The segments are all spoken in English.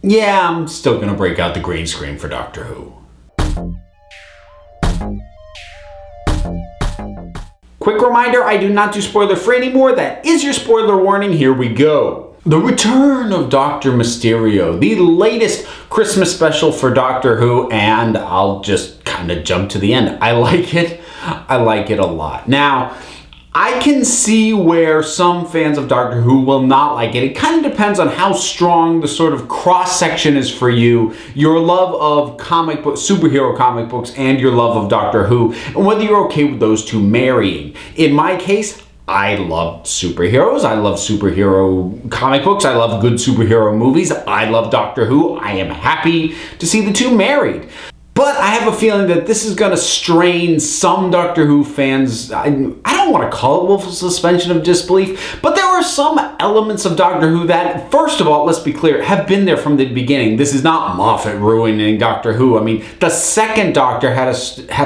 yeah, I'm still gonna break out the green screen for Doctor Who. Quick reminder, I do not do spoiler free anymore. That is your spoiler warning. Here we go. The return of Dr. Mysterio, the latest Christmas special for Doctor Who, and I'll just kind of jump to the end. I like it. I like it a lot. Now, I can see where some fans of Doctor Who will not like it. It kind of depends on how strong the sort of cross-section is for you, your love of comic books, superhero comic books, and your love of Doctor Who, and whether you're okay with those two marrying. In my case, I love superheroes. I love superhero comic books. I love good superhero movies. I love Doctor Who. I am happy to see the two married. But I have a feeling that this is going to strain some Doctor Who fans. I don't want to call it willful suspension of disbelief, but there are some elements of Doctor Who that, first of all, let's be clear, have been there from the beginning. This is not Moffat ruining Doctor Who. I mean, the second Doctor had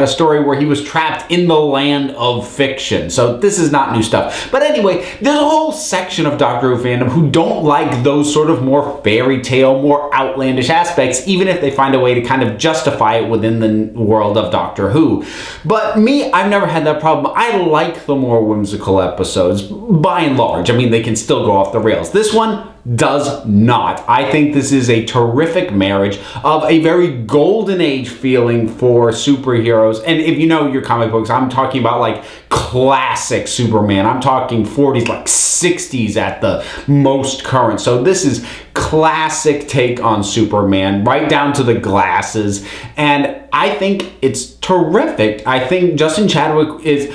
a story where he was trapped in the land of fiction, so this is not new stuff. But anyway, there's a whole section of Doctor Who fandom who don't like those sort of more fairy tale, more outlandish aspects, even if they find a way to kind of justify it within the world of Doctor Who. But me, I've never had that problem. I like the more whimsical episodes, by and large. I mean, they can still go off the rails. This one does not. I think this is a terrific marriage of a very golden age feeling for superheroes. And if you know your comic books, I'm talking about like classic Superman. I'm talking 40s, like 60s at the most current. So this is classic take on Superman, right down to the glasses. And I think it's terrific. I think Justin Chadwick is,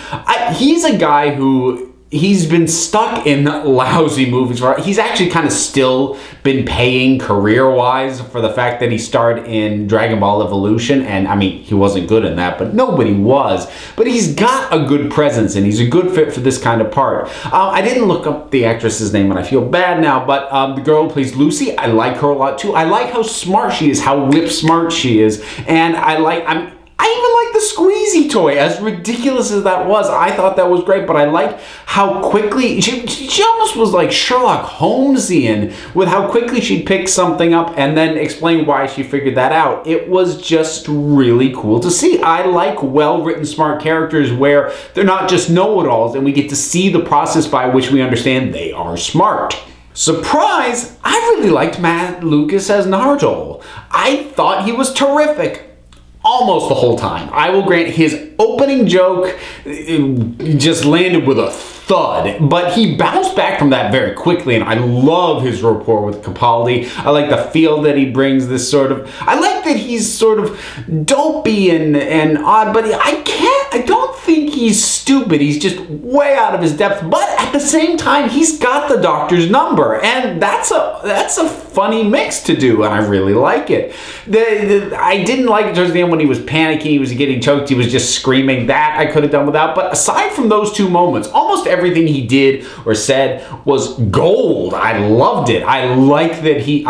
he's a guy who, he's been stuck in lousy movies. He's actually kind of still been paying career-wise for the fact that he starred in Dragon Ball Evolution. And I mean, he wasn't good in that, but nobody was. But he's got a good presence and he's a good fit for this kind of part. I didn't look up the actress's name and I feel bad now, but the girl who plays Lucy, I like her a lot too. I like how smart she is, how whip smart she is. And I even like the squeezy toy, as ridiculous as that was. I thought that was great, but I like how quickly, she almost was like Sherlock Holmesian with how quickly she'd pick something up and then explain why she figured that out. It was just really cool to see. I like well-written, smart characters where they're not just know-it-alls and we get to see the process by which we understand they are smart. Surprise! I really liked Matt Lucas as Nigel. I thought he was terrific. Almost the whole time. I will grant his opening joke just landed with a thud, but he bounced back from that very quickly, and I love his rapport with Capaldi. I like the feel that he brings, this sort of, I like that he's sort of dopey and odd, but I don't think he's stupid. He's just way out of his depth, but at the same time, he's got the Doctor's number, and that's a funny mix to do, and I really like it. I didn't like it towards the end when he was panicking, he was getting choked, he was just screaming. That I could have done without, but aside from those two moments, almost everything he did or said was gold. I loved it. I like that he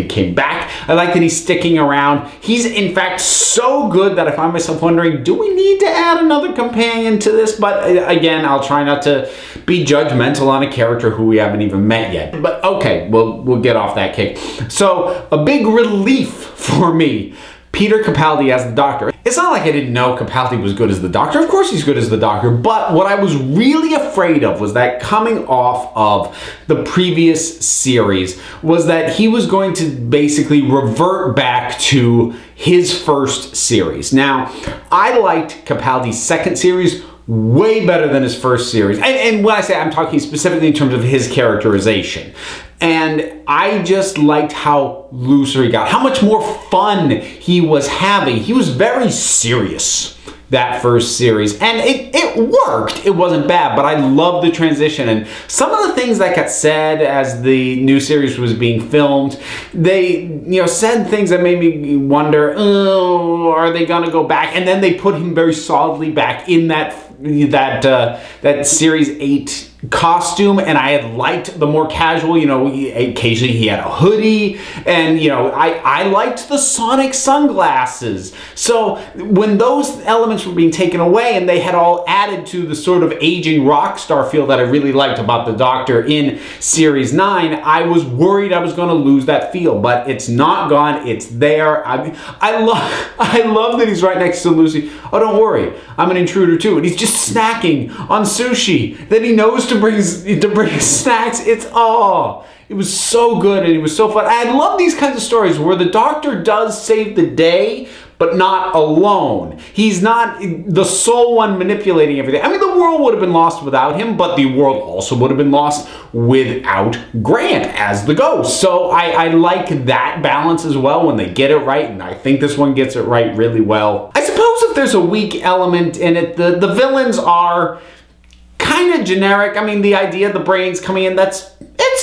came back. I like that he's sticking around. He's in fact so good that I find myself wondering, do we need to add another companion to this? But again, I'll try not to be judgmental on a character who we haven't even met yet. But okay, we'll get off that kick. So a big relief for me, Peter Capaldi as the Doctor. It's not like I didn't know Capaldi was good as the Doctor. Of course he's good as the Doctor, but what I was really afraid of was that coming off of the previous series was that he was going to basically revert back to his first series. Now, I liked Capaldi's second series way better than his first series. And when I say I'm talking specifically in terms of his characterization. And I just liked how looser he got, how much more fun he was having. He was very serious that first series, and it worked. It wasn't bad, but I loved the transition. And some of the things that got said as the new series was being filmed, they said things that made me wonder, oh, are they gonna go back? And then they put him very solidly back in that series 8 costume, and I had liked the more casual, you know, occasionally he had a hoodie, and you know, I liked the Sonic sunglasses. So when those elements were being taken away and they had all added to the sort of aging rock star feel that I really liked about the Doctor in Series 9, I was worried I was going to lose that feel, but it's not gone. It's there. I love that he's right next to Lucy. Oh, don't worry, I'm an intruder too, and he's just snacking on sushi that he knows to bring snacks. It was so good, and it was so fun. I love these kinds of stories where the Doctor does save the day, but not alone. He's not the sole one manipulating everything. I mean, the world would have been lost without him, but the world also would have been lost without Grant as the ghost. So I like that balance as well when they get it right, and I think this one gets it right really well. I suppose if there's a weak element in it, the villains are kind of generic. I mean, the idea of the brains coming in, it's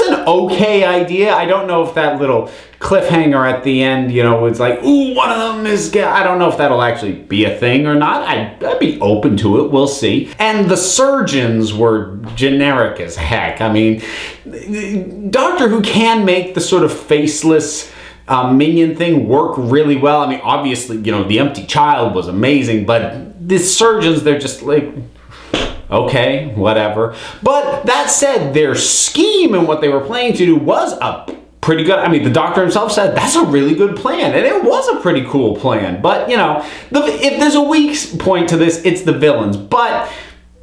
an okay idea. I don't know if that little cliffhanger at the end, you know, it's like, ooh, one of them is, I don't know if that'll actually be a thing or not. I'd be open to it. We'll see. And the surgeons were generic as heck. I mean, Doctor Who can make the sort of faceless minion thing work really well. I mean, obviously, you know, the empty child was amazing, but the surgeons, they're just like, okay, whatever. But that said, their scheme and what they were planning to do was a pretty good. I mean, the Doctor himself said that's a really good plan, and it was a pretty cool plan. But, you know, if there's a weak point to this, it's the villains. But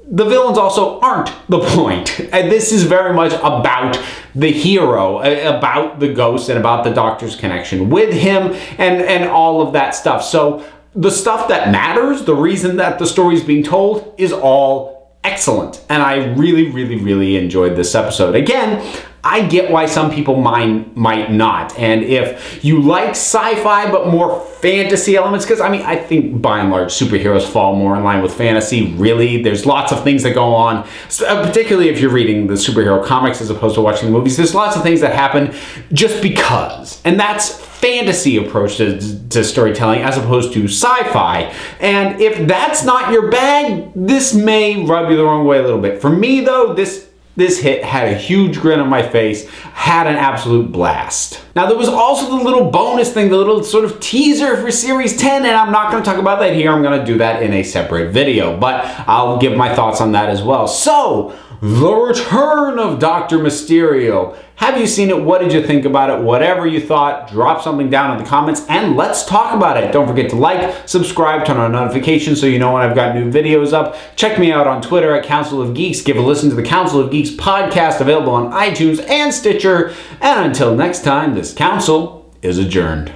the villains also aren't the point. And this is very much about the hero, about the ghost, and about the Doctor's connection with him, and all of that stuff. So the stuff that matters, the reason that the story is being told, is all excellent. And I really, really, really enjoyed this episode. Again, I get why some people might not. And if you like sci-fi but more fantasy elements, because I mean, I think by and large superheroes fall more in line with fantasy, really. There's lots of things that go on, particularly if you're reading the superhero comics as opposed to watching the movies. There's lots of things that happen just because. And that's fantasy approach to storytelling as opposed to sci-fi. And if that's not your bag, this may rub you the wrong way a little bit. For me though, this hit had a huge grin on my face, had an absolute blast. Now there was also the little bonus thing, the little sort of teaser for Series 10, and I'm not going to talk about that here. I'm going to do that in a separate video, but I'll give my thoughts on that as well. So, the return of Dr. Mysterio. Have you seen it? What did you think about it? Whatever you thought, drop something down in the comments and let's talk about it. Don't forget to like, subscribe, turn on notifications so you know when I've got new videos up. Check me out on Twitter at Council of Geeks. Give a listen to the Council of Geeks podcast available on iTunes and Stitcher. And until next time, this council is adjourned.